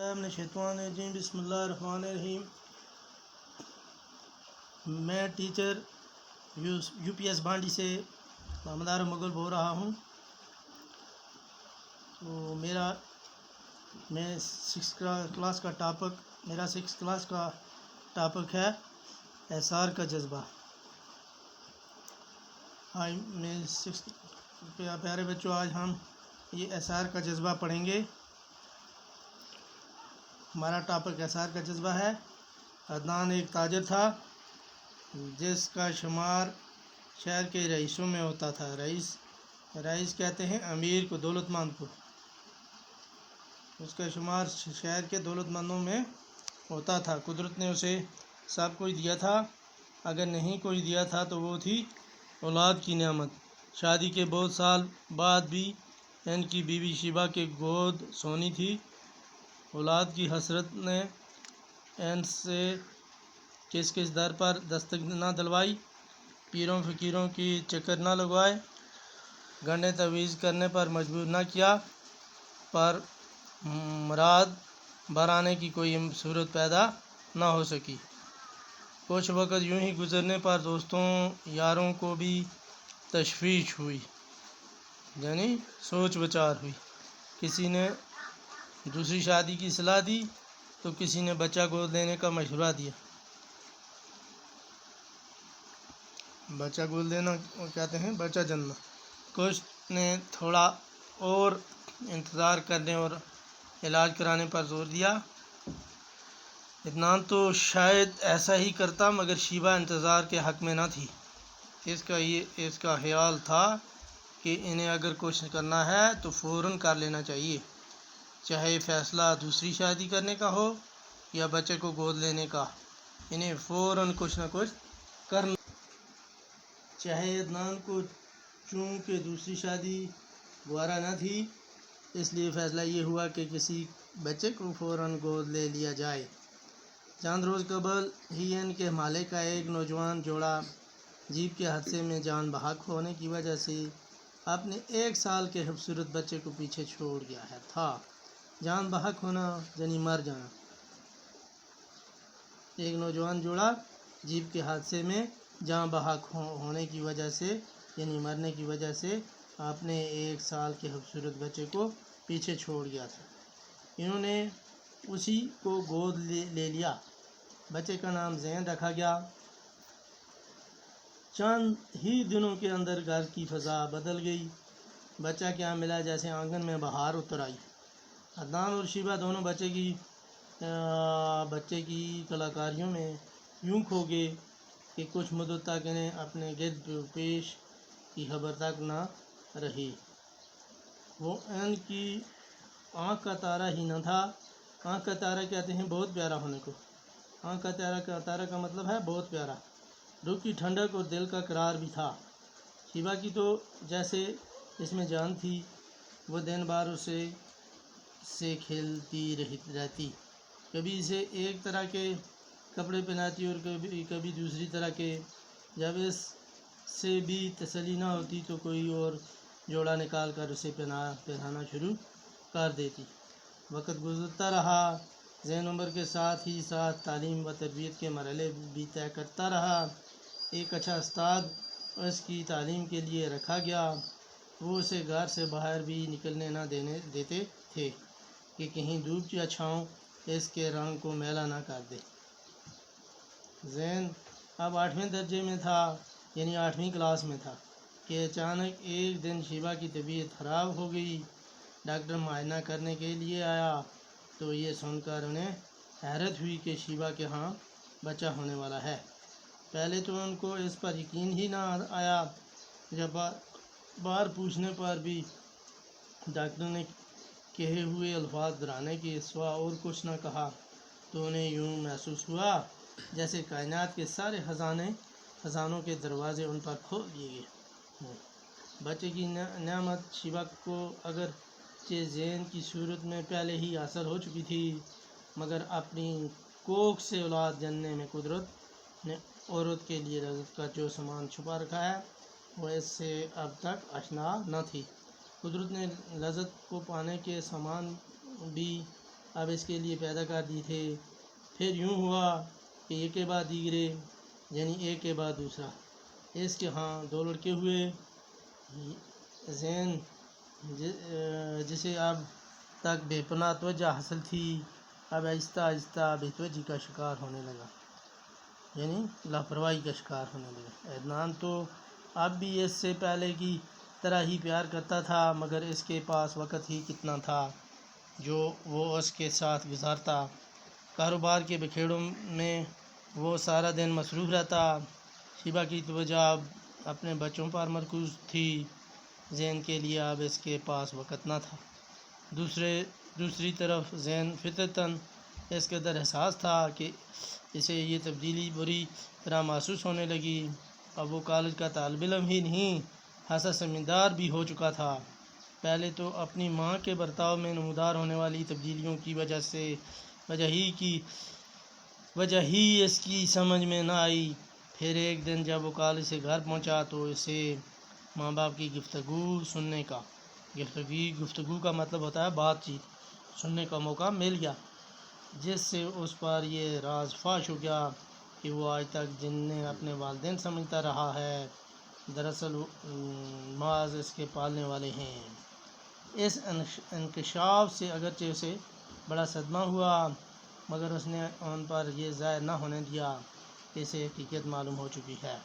बिस्मिल्लाहिर्रहमानिर्रहीम। बिस्मिल्लाहिर्रहमानिर्रहीम। मैं टीचर यूपीएस बांडी से मोहम्मद आरिफ मुगल बोल रहा हूँ। तो मैं सिक्स क्लास का टॉपिक है एसार का जज्बा। मैं प्यारे बच्चों, आज हम ये एसार का जज्बा पढ़ेंगे। हमारा टॉपिक एसार का जज्बा है। अदनान एक ताजर था जिसका शुमार शहर के रईसों में होता था। रईस कहते हैं अमीर को, दौलतमंद को। उसका शुमार शहर के दौलतमंदों में होता था। कुदरत ने उसे सब कुछ दिया था। अगर नहीं कोई दिया था तो वो थी औलाद की नेमत। शादी के बहुत साल बाद भी इनकी बीवी शिबा के गोद सोनी थी। औलाद की हसरत ने इनसे किस दर पर दस्तक न दिलवाई, पीरों फ़कीरों की चक्कर न लगवाए, गंडे तवीज़ करने पर मजबूर न किया, पर मुराद बराने की कोई सूरत पैदा न हो सकी। कुछ वक़्त यूं ही गुज़रने पर दोस्तों यारों को भी तशवीश हुई, यानी सोच विचार हुई। किसी ने दूसरी शादी की सलाह दी तो किसी ने बच्चा गोद लेने का मशवरा दिया। बच्चा गोद लेना कहते हैं बच्चा जन्म। कुछ ने थोड़ा और इंतज़ार करने और इलाज कराने पर जोर दिया। इदनान तो शायद ऐसा ही करता, मगर शिबा इंतज़ार के हक़ में न थी। इसका ख्याल था कि इन्हें अगर कुछ करना है तो फ़ौरन कर लेना चाहिए, चाहे फ़ैसला दूसरी शादी करने का हो या बच्चे को गोद लेने का। इन्हें फ़ौरन कुछ न कुछ करना। चाहे अदनान को चूँकि दूसरी शादी गवारा न थी, इसलिए फ़ैसला ये हुआ कि किसी बच्चे को फ़ौरन गोद ले लिया जाए। चंद रोज़ कबल ही इनके माले का एक नौजवान जोड़ा जीप के हादसे में जान बहक होने की वजह से अपने 1 साल के खूबसूरत बच्चे को पीछे छोड़ गया था। जान बहक होना यानी मर जाना। एक नौजवान जोड़ा जीप के हादसे में जान बहक होने की वजह से यानी मरने की वजह से अपने 1 साल के खूबसूरत बच्चे को पीछे छोड़ गया था। इन्होंने उसी को गोद ले लिया। बच्चे का नाम ज़ैन रखा गया। चंद ही दिनों के अंदर घर की फ़ज़ा बदल गई। बच्चा क्या मिला जैसे आंगन में बहार उतर आई। अदनान और शिबा दोनों बच्चे की कलाकारियों में यूं खो गए कि कुछ मुद्दत तक इन्हें अपने गिरद पेश की खबर तक न रही। वो इनकी आँख का तारा ही न था। आँख का तारा कहते हैं बहुत प्यारा होने को। आँख का तारा का मतलब है बहुत प्यारा। रूह की ठंडक और दिल का करार भी था। शिबा की तो जैसे इसमें जान थी। वो दिन भर से खेलती रहती। कभी इसे एक तरह के कपड़े पहनाती और कभी दूसरी तरह के। जब इससे भी तसल्ली न होती तो कोई और जोड़ा निकाल कर उसे पहनाना शुरू कर देती। वक़्त गुज़रता रहा। ज़ैन उम्र के साथ ही साथ तालीम व तरबियत के मरहले भी तय करता रहा। एक अच्छा उस्ताद उसकी तालीम के लिए रखा गया। वो उसे घर से बाहर भी निकलने न देते थे कि कहीं धूप या छाँव इसके रंग को मैला ना कर दे। ज़ैन अब 8वें दर्जे में था, यानी 8वीं क्लास में था कि अचानक एक दिन शिबा की तबीयत ख़राब हो गई। डॉक्टर मुआयना करने के लिए आया तो ये सुनकर उन्हें हैरत हुई कि शिबा के यहाँ बच्चा होने वाला है। पहले तो उनको इस पर यकीन ही ना आया। जब बार पूछने पर भी डॉक्टर ने कहे हुए अल्फाज दोहराने के सिवा और कुछ न कहा, तो उन्हें यूँ महसूस हुआ जैसे कायनात के सारे ख़जानों के दरवाज़े उन पर खोल दिए गए। बच्चे की नेमत शिबा को अगर ज़ैन की सूरत में पहले ही हासिल हो चुकी थी, मगर अपनी कोख से औलाद जनने में कुदरत ने औरत के लिए लज़्ज़त का जो सामान छुपा रखा है वो इससे अब तक आशना न थी। कुदरत ने लज़्ज़त को पाने के सामान भी اب اس کے لیے پیدا کر دی تھے۔ پھر یوں ہوا کہ ایک کے بعد دیگرے، یعنی ایک کے بعد دوسرا، اس کے ہاں 2 لڑکے ہوئے۔ زین جسے اب تک بے پناہ توجہ حاصل تھی، اب آہستہ آہستہ بے توجہی کا شکار ہونے لگا، یعنی لاپرواہی کا شکار ہونے لگا۔ عدنان تو اب بھی اس سے پہلے کی طرح ہی پیار کرتا تھا، مگر اس کے پاس وقت ہی کتنا تھا جو وہ اس کے ساتھ گزارتا۔ کاروبار کے بکھیڑوں میں وہ سارا دن مصروف رہتا۔ شیبہ کی توجہ اب اپنے بچوں پر مرکوز تھی، زین کے لیے اب اس کے پاس وقت نہ تھا۔ دوسری طرف زین فطرتاً اس قدر حساس تھا کہ اسے یہ تبدیلی بری طرح محسوس ہونے لگی۔ اب وہ کالج کا طالب علم ہی نہیں، حساس سمجھدار بھی ہو چکا تھا۔ پہلے تو اپنی ماں کے برتاؤ میں نمودار ہونے والی تبدیلیوں کی وجہ ہی اس کی سمجھ میں نہ آئی۔ پھر ایک دن جب وہ کالج سے گھر پہنچا تو اسے ماں باپ کی گفتگو سننے کا گفتگو کا مطلب ہوتا ہے بات چیت سننے کا موقع مل گیا، جس سے اس پر یہ راز فاش ہو گیا کہ وہ آج تک جنہیں اپنے والدین سمجھتا رہا ہے، دراصل محض اس کے پالنے والے ہیں۔ اس انکشاف سے اگرچہ اسے بڑا صدمہ ہوا، مگر اس نے ان پر یہ ظاہر نہ ہونے دیا کہ اسے حقیقت معلوم ہو چکی ہے۔